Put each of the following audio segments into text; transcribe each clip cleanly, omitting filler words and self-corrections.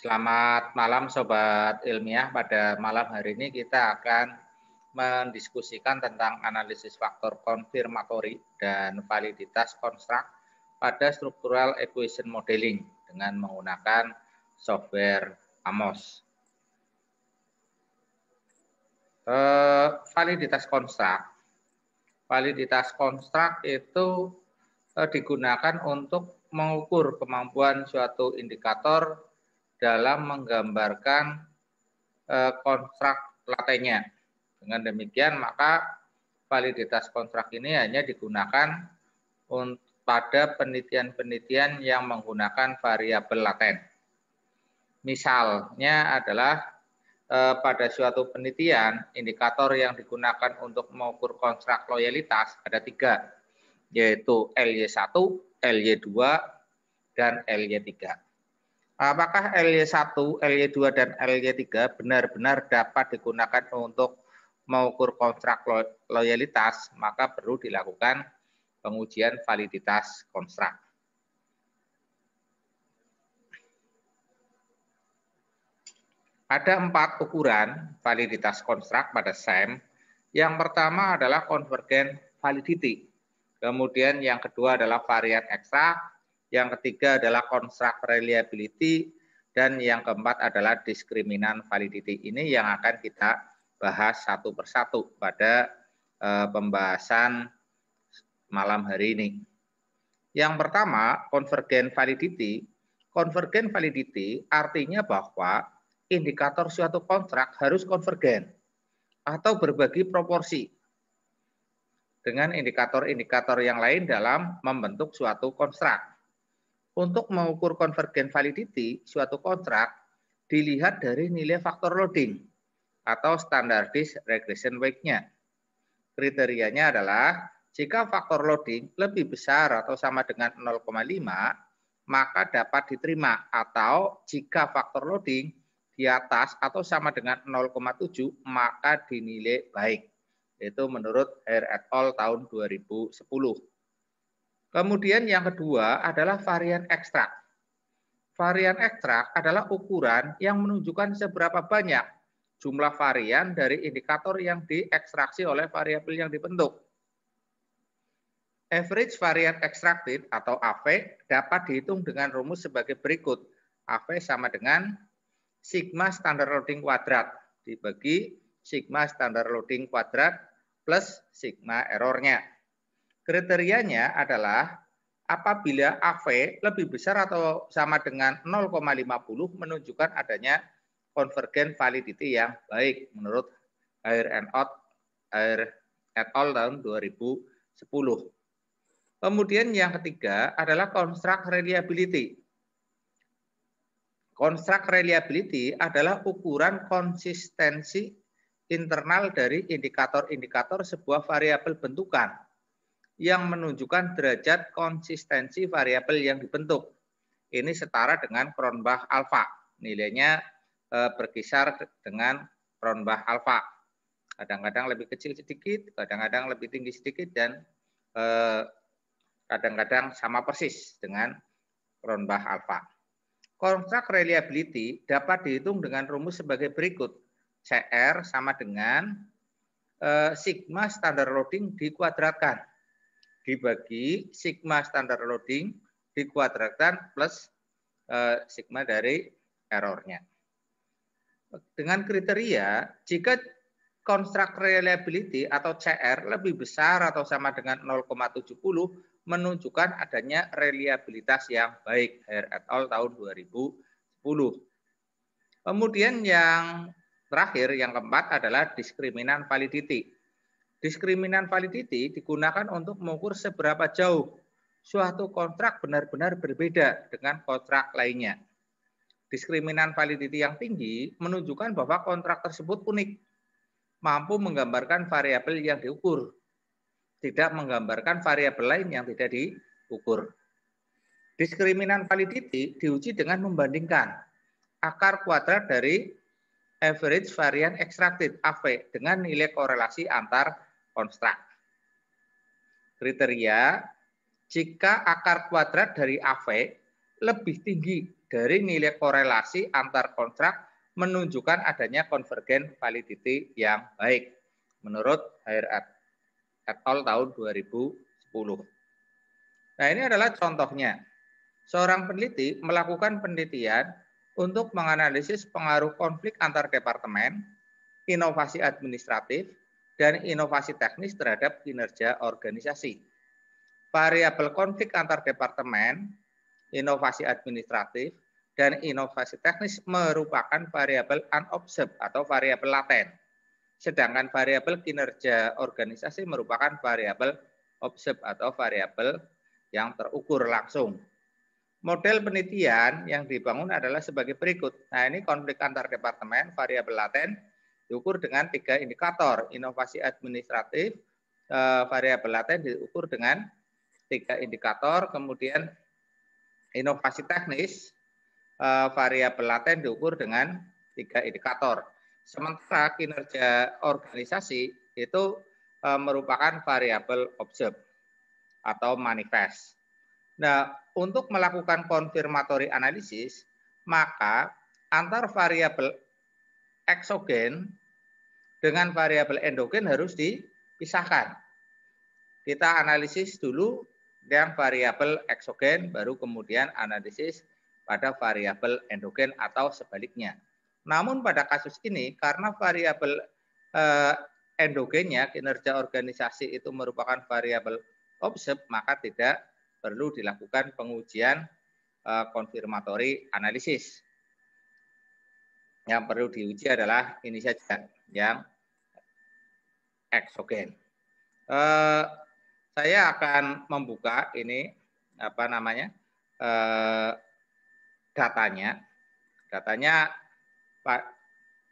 Selamat malam Sobat Ilmiah. Pada malam hari ini kita akan mendiskusikan tentang analisis faktor konfirmatori dan validitas konstruk pada structural equation modeling dengan menggunakan software AMOS. Validitas konstruk. Validitas konstruk itu digunakan untuk mengukur kemampuan suatu indikator dalam menggambarkan konstruk latennya. Dengan demikian, maka validitas konstruk ini hanya digunakan pada penelitian-penelitian yang menggunakan variabel laten. Misalnya adalah pada suatu penelitian, indikator yang digunakan untuk mengukur konstruk loyalitas ada 3, yaitu LY1, LY2, dan LY3. Apakah LY1, LY2, dan LY3 benar-benar dapat digunakan untuk mengukur konstruk loyalitas, maka perlu dilakukan pengujian validitas konstruk. Ada 4 ukuran validitas konstruk pada SEM. Yang pertama adalah convergent validity. Kemudian yang kedua adalah varian ekstrak. Yang ketiga adalah construct reliability, dan yang keempat adalah diskriminan validity. Ini yang akan kita bahas satu persatu pada pembahasan malam hari ini. Yang pertama, convergent validity. Convergent validity artinya bahwa indikator suatu konstruk harus konvergen atau berbagi proporsi dengan indikator-indikator yang lain dalam membentuk suatu konstruk. Untuk mengukur convergent validity suatu konstruk dilihat dari nilai faktor loading atau standardized regression weight-nya. Kriterianya adalah jika faktor loading lebih besar atau sama dengan 0,5 maka dapat diterima, atau jika faktor loading di atas atau sama dengan 0,7 maka dinilai baik. Itu menurut Hare et al. Tahun 2010. Kemudian yang kedua adalah varian ekstrak. Varian ekstrak adalah ukuran yang menunjukkan seberapa banyak jumlah varian dari indikator yang diekstraksi oleh variabel yang dibentuk. Average variant extracted atau AV dapat dihitung dengan rumus sebagai berikut. AV sama dengan sigma standar loading kuadrat dibagi sigma standar loading kuadrat plus sigma errornya. Kriterianya adalah apabila AV lebih besar atau sama dengan 0,50 menunjukkan adanya convergent validity yang baik menurut Hare et al. Tahun 2010. Kemudian yang ketiga adalah construct reliability. Construct reliability adalah ukuran konsistensi internal dari indikator-indikator sebuah variabel bentukan yang menunjukkan derajat konsistensi variabel yang dibentuk. Ini setara dengan Cronbach alpha. Nilainya berkisar dengan Cronbach alpha. Kadang-kadang lebih kecil sedikit, kadang-kadang lebih tinggi sedikit, dan kadang-kadang sama persis dengan Cronbach alpha. Construct reliability dapat dihitung dengan rumus sebagai berikut. CR sama dengan sigma standar loading dikuadratkan dibagi sigma standar loading dikuadratkan plus sigma dari errornya. Dengan kriteria, jika construct reliability atau CR lebih besar atau sama dengan 0,70 menunjukkan adanya reliabilitas yang baik. Hare et al. Tahun 2010. Kemudian yang terakhir, yang keempat adalah diskriminan validity. Diskriminan validity digunakan untuk mengukur seberapa jauh suatu kontrak benar-benar berbeda dengan kontrak lainnya. Diskriminan validity yang tinggi menunjukkan bahwa kontrak tersebut unik, mampu menggambarkan variabel yang diukur, tidak menggambarkan variabel lain yang tidak diukur. Diskriminan validity diuji dengan membandingkan akar kuadrat dari average variant extracted AV dengan nilai korelasi antar konstruk. Kriteria, jika akar kuadrat dari AV lebih tinggi dari nilai korelasi antar kontrak menunjukkan adanya convergent validity yang baik menurut Haier et al. Tahun 2010. Nah, ini adalah contohnya. Seorang peneliti melakukan penelitian untuk menganalisis pengaruh konflik antar departemen, inovasi administratif, dan inovasi teknis terhadap kinerja organisasi. Variabel konflik antar departemen, inovasi administratif, dan inovasi teknis merupakan variabel unobserved atau variabel laten. Sedangkan variabel kinerja organisasi merupakan variabel observed atau variabel yang terukur langsung. Model penelitian yang dibangun adalah sebagai berikut. Nah, ini konflik antar departemen, variabel laten, diukur dengan 3 indikator. Inovasi administratif, variabel laten diukur dengan 3 indikator, kemudian inovasi teknis, variabel laten diukur dengan 3 indikator. Sementara kinerja organisasi itu merupakan variabel observed atau manifest. Nah, untuk melakukan confirmatory analisis, maka antar variabel eksogen dengan variabel endogen harus dipisahkan. Kita analisis dulu yang variabel eksogen, baru kemudian analisis pada variabel endogen atau sebaliknya. Namun pada kasus ini, karena variabel endogennya, kinerja organisasi itu merupakan variabel observed, maka tidak perlu dilakukan pengujian konfirmatori analisis. Yang perlu diuji adalah ini saja, yang eksogen. Saya akan membuka ini datanya.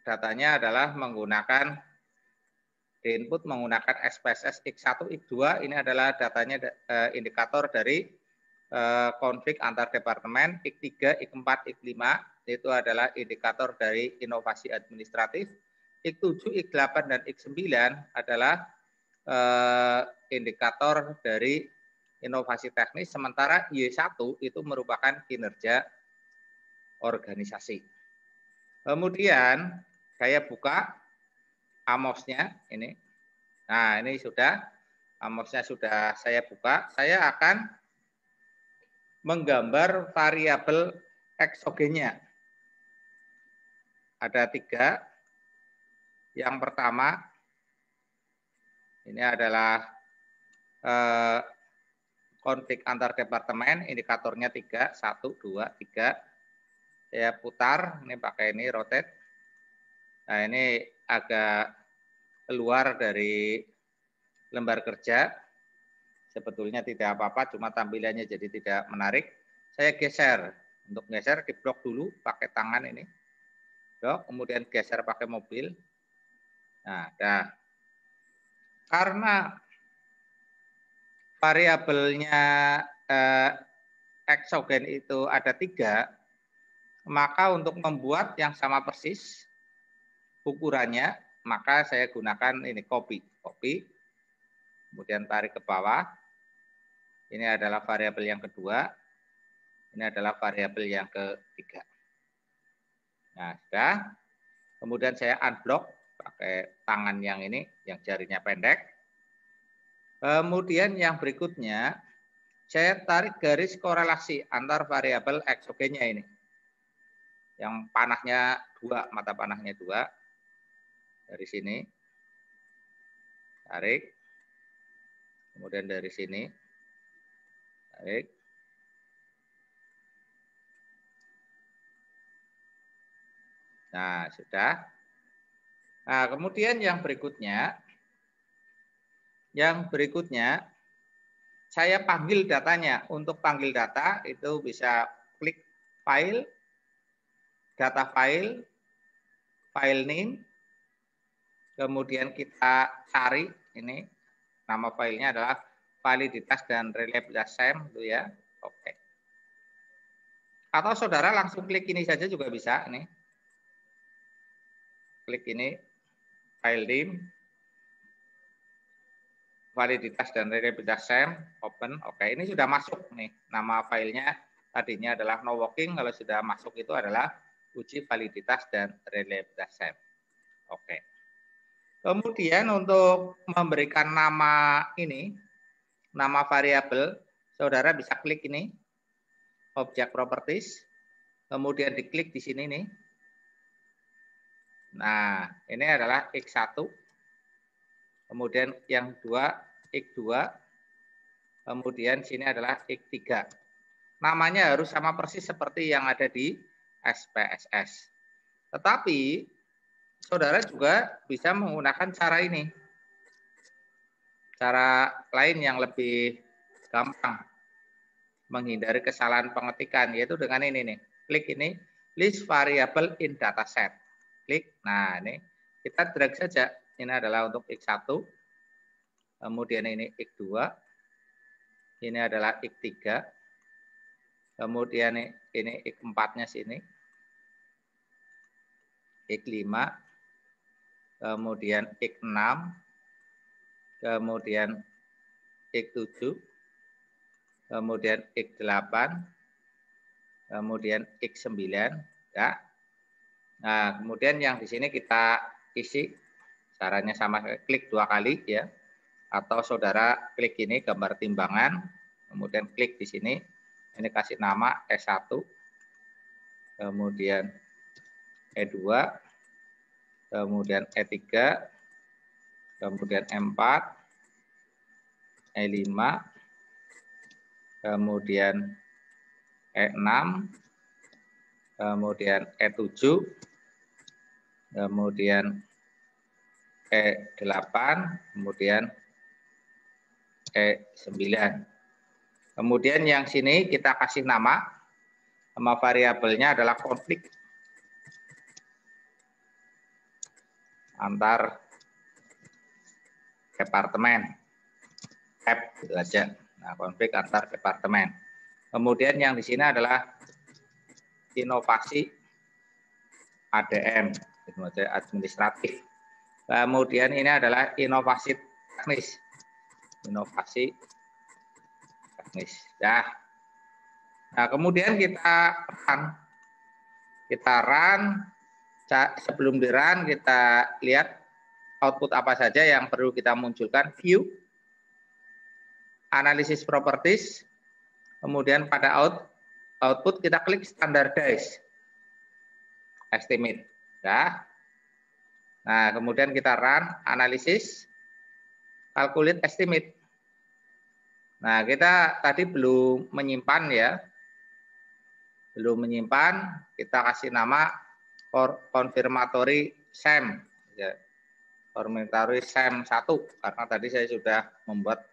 Datanya adalah menggunakan input menggunakan SPSS X1, X2. Ini adalah datanya indikator dari konflik antar departemen. X3, X4, X5 itu adalah indikator dari inovasi administratif. X7, X8, dan X9 adalah indikator dari inovasi teknis. Sementara Y1 itu merupakan kinerja organisasi. Kemudian saya buka AMOS-nya ini. Nah, ini sudah AMOS-nya sudah saya buka. Saya akan menggambar variabel eksogennya. Ada 3. Yang pertama ini adalah konflik antar departemen, indikatornya 3, 1, 2, 3. Saya putar, ini pakai ini rotate. Nah, ini agak keluar dari lembar kerja. Sebetulnya tidak apa-apa, cuma tampilannya jadi tidak menarik. Saya geser. Untuk geser, di blok dulu pakai tangan ini. Kemudian geser pakai mobil. Nah, dah. Karena variabelnya eksogen itu ada 3, maka untuk membuat yang sama persis ukurannya, maka saya gunakan ini copy, kemudian tarik ke bawah. Ini adalah variabel yang kedua, ini adalah variabel yang ketiga. Nah, sudah. Kemudian saya unblock pakai tangan yang ini, yang jarinya pendek. Kemudian yang berikutnya, saya tarik garis korelasi antar variabel eksogennya ini. Yang panahnya 2, mata panahnya 2. Dari sini. Tarik. Kemudian dari sini. Tarik. Nah, sudah. Nah, kemudian yang berikutnya, saya panggil datanya. Untuk panggil data, itu bisa klik file, data file, file name, kemudian kita cari ini, nama filenya adalah validitas dan reliabilitas SEM, itu ya. Oke. Atau saudara langsung klik ini saja juga bisa, nih. Klik ini, file name, validitas dan reliabilitas SEM, open. Oke, ini sudah masuk nih nama filenya tadinya adalah no working, kalau sudah masuk itu adalah uji validitas dan reliabilitas SAM. Oke. Kemudian untuk memberikan nama ini, nama variabel, saudara bisa klik ini, object properties, kemudian diklik di sini nih. Nah, ini adalah X1, kemudian yang dua X2, kemudian sini adalah X3. Namanya harus sama persis seperti yang ada di SPSS. Tetapi saudara juga bisa menggunakan cara ini. Cara lain yang lebih gampang menghindari kesalahan pengetikan, yaitu dengan ini nih. Klik ini, list variable in dataset. Klik, nah ini kita drag saja. Ini adalah untuk X1, kemudian ini X2, ini adalah X3, kemudian ini X4-nya sini, X5, kemudian X6, kemudian X7, kemudian X8, kemudian X9, ya. Nah, kemudian yang di sini kita isi, caranya sama, klik 2 kali ya, atau saudara klik ini gambar timbangan, kemudian klik di sini, ini kasih nama S1, kemudian E2, kemudian E3, kemudian E4, E5, kemudian E6, kemudian E7, kemudian E8, kemudian E9. Kemudian yang sini kita kasih nama variabelnya adalah konflik antar departemen. Gitu aja. Nah, konflik antar departemen. Kemudian yang di sini adalah inovasi ADM, administratif. Kemudian ini adalah inovasi teknis. Inovasi teknis. Ya. Nah, kemudian kita run. Sebelum di run kita lihat output apa saja yang perlu kita munculkan. View, analisis properties, kemudian pada output kita klik standardize estimate. Ya. Nah, kemudian kita run analisis, calculate estimate. Nah, kita tadi belum menyimpan ya. Belum menyimpan, kita kasih nama confirmatory SAM. Ya. Confirmatory SAM 1, karena tadi saya sudah membuat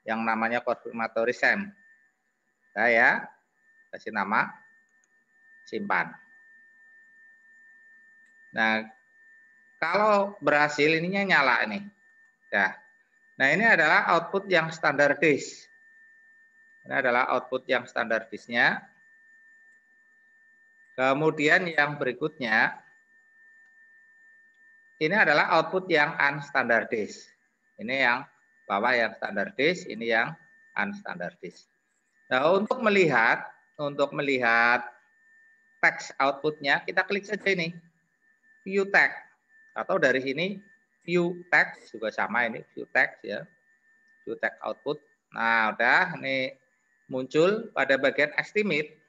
yang namanya confirmatory SAM. Saya kasih nama, simpan. Nah, kalau berhasil ininya nyala ini. Ya. Nah, ini adalah output yang standardis. Ini adalah output yang standardisnya. Kemudian yang berikutnya, ini adalah output yang unstandardis. Ini yang bawah yang standardis, ini yang unstandardis. Nah, untuk melihat teks outputnya, kita klik saja ini, view text. Atau dari sini, view text, juga sama ini, view text ya. View text output. Nah, udah ini muncul pada bagian estimate.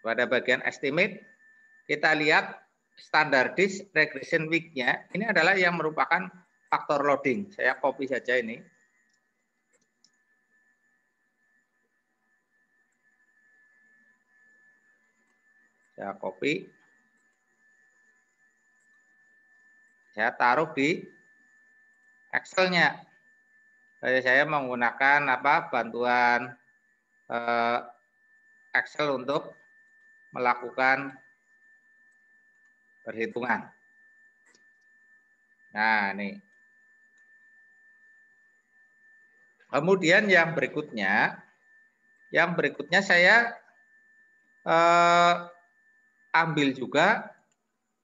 Pada bagian estimate, kita lihat standardis regression week-nya. Ini adalah yang merupakan faktor loading. Saya copy saja ini. Saya copy. Saya taruh di Excel-nya. Saya menggunakan bantuan Excel untuk melakukan perhitungan. Nah, ini. Kemudian yang berikutnya saya ambil juga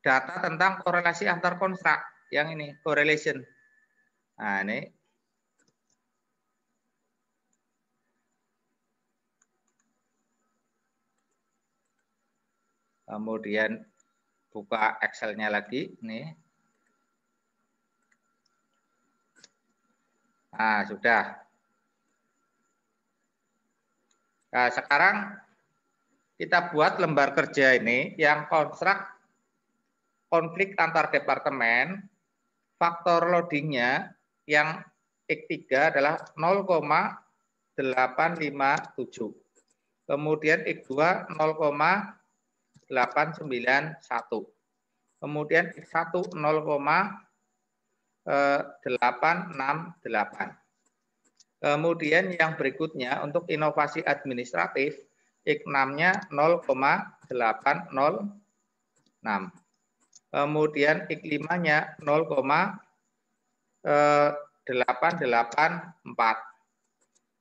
data tentang korelasi antar kontrak. Yang ini, correlation. Nah, ini. Kemudian buka Excel-nya lagi nih. Nah, sudah. Nah, sekarang kita buat lembar kerja ini yang konstruk konflik antar departemen, faktor loadingnya yang X3 adalah 0,857. Kemudian X2 0,891. Kemudian X1 0,868. Kemudian yang berikutnya untuk inovasi administratif, X6-nya 0,806. Kemudian X5-nya 0,884.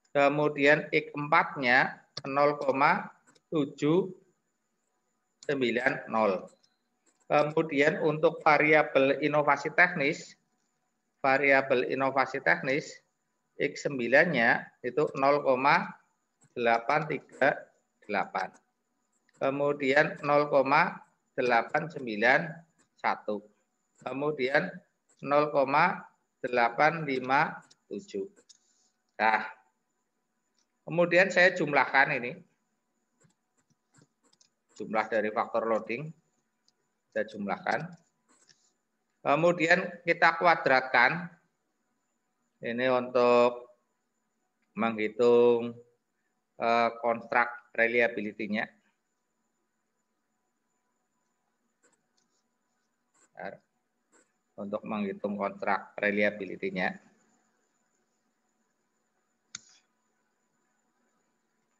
Kemudian X4-nya 0,790. Kemudian untuk variabel inovasi teknis, X9-nya itu 0,838. Kemudian 0,891. Kemudian 0,857. Nah, kemudian saya jumlahkan ini. Jumlah dari faktor loading. Saya jumlahkan. Kemudian kita kuadratkan. Ini untuk menghitung konstruk reliability-nya. Untuk menghitung konstruk reliability-nya.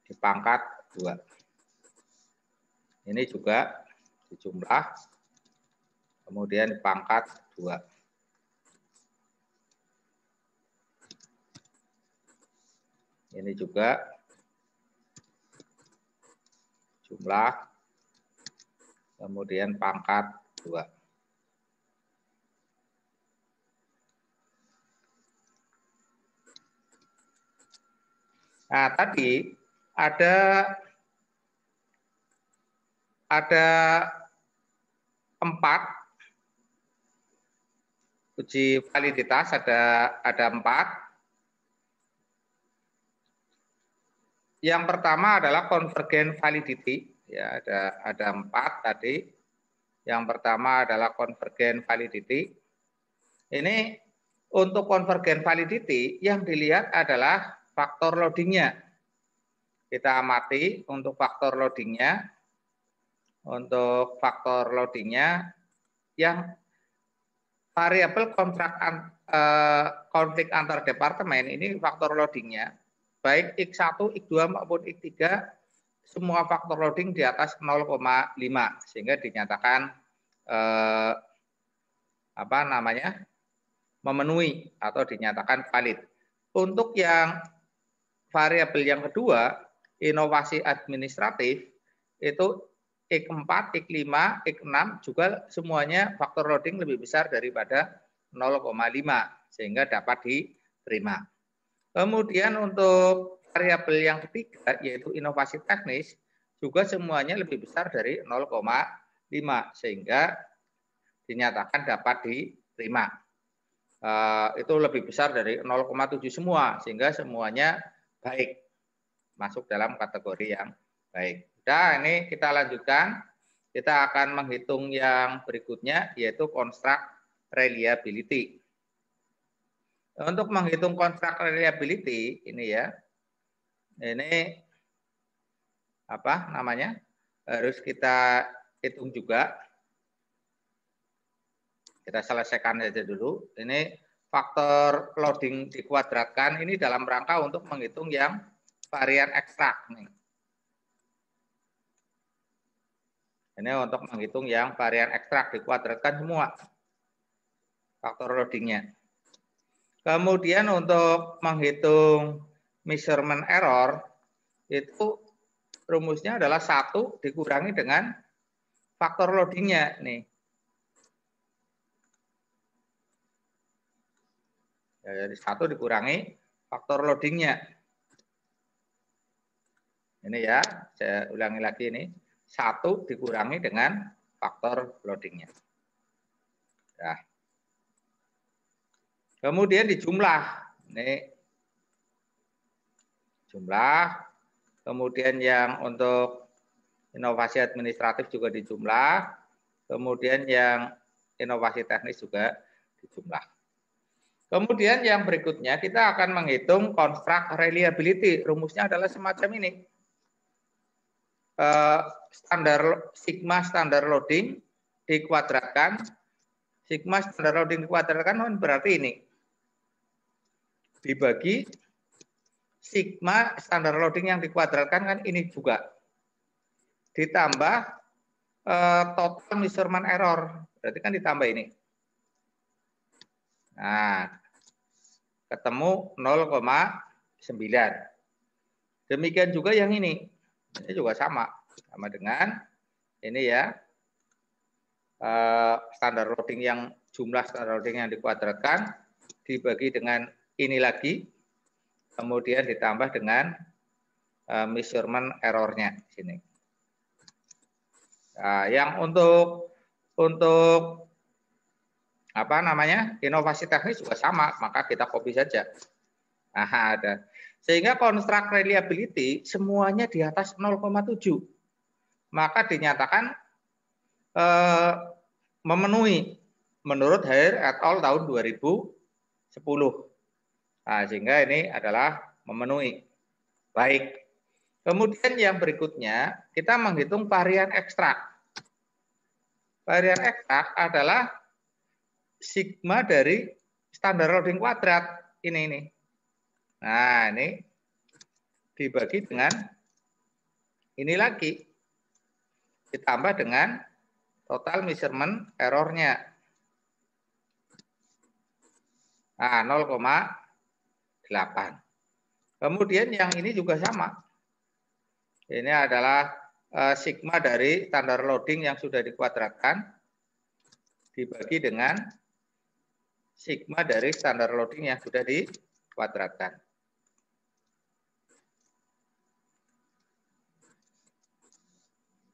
Dipangkat 2. Ini juga dijumlah. Kemudian dipangkat 2. Ini juga jumlah. Kemudian pangkat 2. Nah, tadi ada 4 uji validitas, ada 4. Yang pertama adalah convergent validity, ya ada 4 tadi. Yang pertama adalah convergent validity. Ini untuk convergent validity yang dilihat adalah faktor loadingnya. Kita amati untuk faktor loadingnya. Untuk faktor loadingnya yang variabel konflik antar departemen ini faktor loadingnya baik X1, X2 maupun X3 semua faktor loading di atas 0,5 sehingga dinyatakan memenuhi atau dinyatakan valid. Untuk yang variabel yang kedua, inovasi administratif, itu X4, X5, X6 juga semuanya faktor loading lebih besar daripada 0,5 sehingga dapat diterima. Kemudian untuk variabel yang ketiga yaitu inovasi teknis juga semuanya lebih besar dari 0,5 sehingga dinyatakan dapat diterima. Itu lebih besar dari 0,7 semua sehingga semuanya baik, masuk dalam kategori yang baik. Nah, ini kita lanjutkan. Kita akan menghitung yang berikutnya yaitu konstruk reliability. Untuk menghitung konstruk reliability ini ya, ini harus kita hitung juga. Kita selesaikan saja dulu. Ini faktor loading dikuadratkan ini dalam rangka untuk menghitung yang varian ekstrak nih. Ini untuk menghitung yang varian ekstrak dikuadratkan semua faktor loadingnya. Kemudian untuk menghitung measurement error itu rumusnya adalah 1 dikurangi dengan faktor loadingnya nih. Jadi 1 dikurangi faktor loadingnya. Ini ya, saya ulangi lagi ini. 1 dikurangi dengan faktor loadingnya. Nah, kemudian dijumlah. Ini jumlah. Kemudian yang untuk inovasi administratif juga dijumlah. Kemudian yang inovasi teknis juga dijumlah. Kemudian yang berikutnya kita akan menghitung construct reliability. Rumusnya adalah semacam ini. Sigma standar loading dikuadratkan. Sigma standar loading dikuadratkan berarti ini. Dibagi sigma standar loading yang dikuadratkan kan ini juga. Ditambah total measurement error. Berarti kan ditambah ini. Nah, ketemu 0,9. Demikian juga yang ini. Ini juga sama dengan ini ya. Standar loading yang jumlah standar loading yang dikuadratkan dibagi dengan ini lagi. Kemudian ditambah dengan measurement errornya di sini. Nah, yang untuk apa namanya inovasi teknis juga sama, maka kita copy saja. Nah, ada. Sehingga construct reliability semuanya di atas 0,7. Maka dinyatakan memenuhi menurut Hare et al. Tahun 2010. Nah, sehingga ini adalah memenuhi. Baik. Kemudian yang berikutnya kita menghitung varian ekstrak. Varian ekstrak adalah sigma dari standar loading kuadrat. Ini. Nah, ini dibagi dengan ini lagi. Ditambah dengan total measurement errornya. Nah, 0,8. Kemudian yang ini juga sama. Ini adalah sigma dari standar loading yang sudah dikuadratkan dibagi dengan sigma dari standar loading yang sudah dikuadratkan.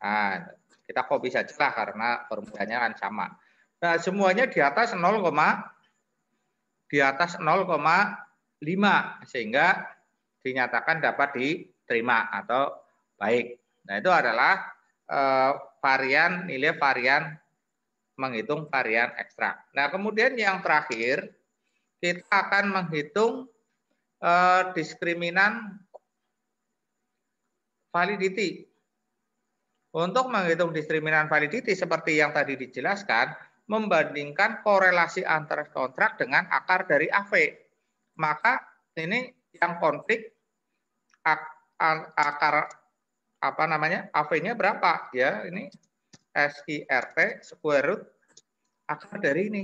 Nah, kita copy saja lah karena formulanya kan sama. Nah, semuanya di atas 0,5 sehingga dinyatakan dapat diterima atau baik. Nah, itu adalah nilai varian menghitung varian ekstrak. Nah, kemudian yang terakhir kita akan menghitung diskriminan validity. Untuk menghitung diskriminan validity seperti yang tadi dijelaskan, membandingkan korelasi antara kontrak dengan akar dari AV. Maka ini yang konflik akar apa namanya AV-nya berapa ya, ini SIRT square root akar dari ini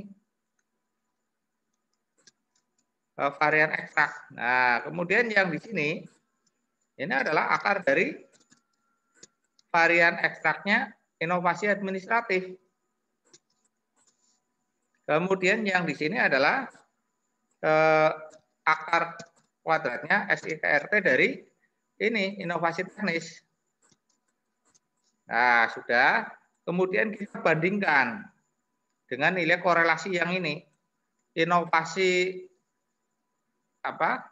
varian ekstrak. Nah, kemudian yang di sini ini adalah akar dari varian ekstraknya inovasi administratif. Kemudian yang di sini adalah akar kuadratnya SIRT dari ini inovasi teknis. Nah, sudah. Kemudian kita bandingkan dengan nilai korelasi yang ini. Inovasi apa?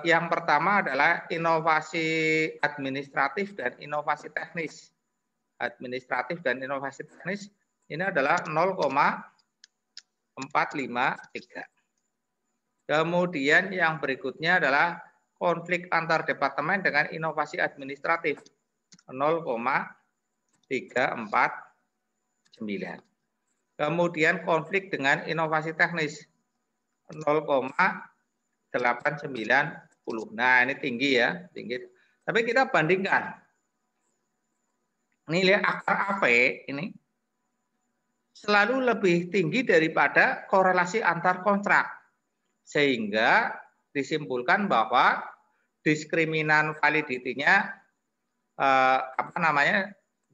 Yang pertama adalah inovasi administratif dan inovasi teknis. Administratif dan inovasi teknis ini adalah 0,453. Kemudian yang berikutnya adalah konflik antar departemen dengan inovasi administratif 0,349. Kemudian konflik dengan inovasi teknis 0,890. Nah, ini tinggi ya, tinggi. Tapi kita bandingkan nilai akar AV ini selalu lebih tinggi daripada korelasi antar kontrak. Sehingga disimpulkan bahwa diskriminan validity-nya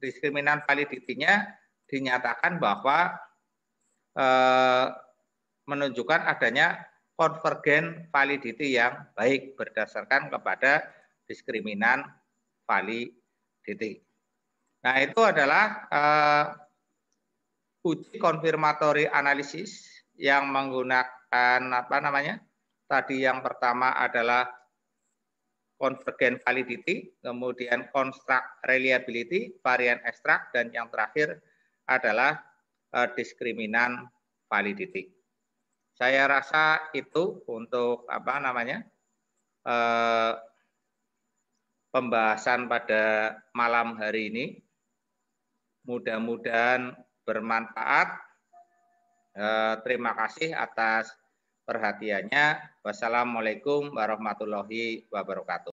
diskriminan validity-nya dinyatakan bahwa menunjukkan adanya konvergen validity yang baik berdasarkan kepada diskriminan validity. Nah, itu adalah uji konfirmatory analisis yang menggunakan apa namanya? Tadi yang pertama adalah convergent validity, kemudian construct reliability, varian extract, dan yang terakhir adalah diskriminan validity. Saya rasa itu untuk apa namanya pembahasan pada malam hari ini. Mudah-mudahan bermanfaat. Terima kasih atas perhatiannya. Wassalamualaikum warahmatullahi wabarakatuh.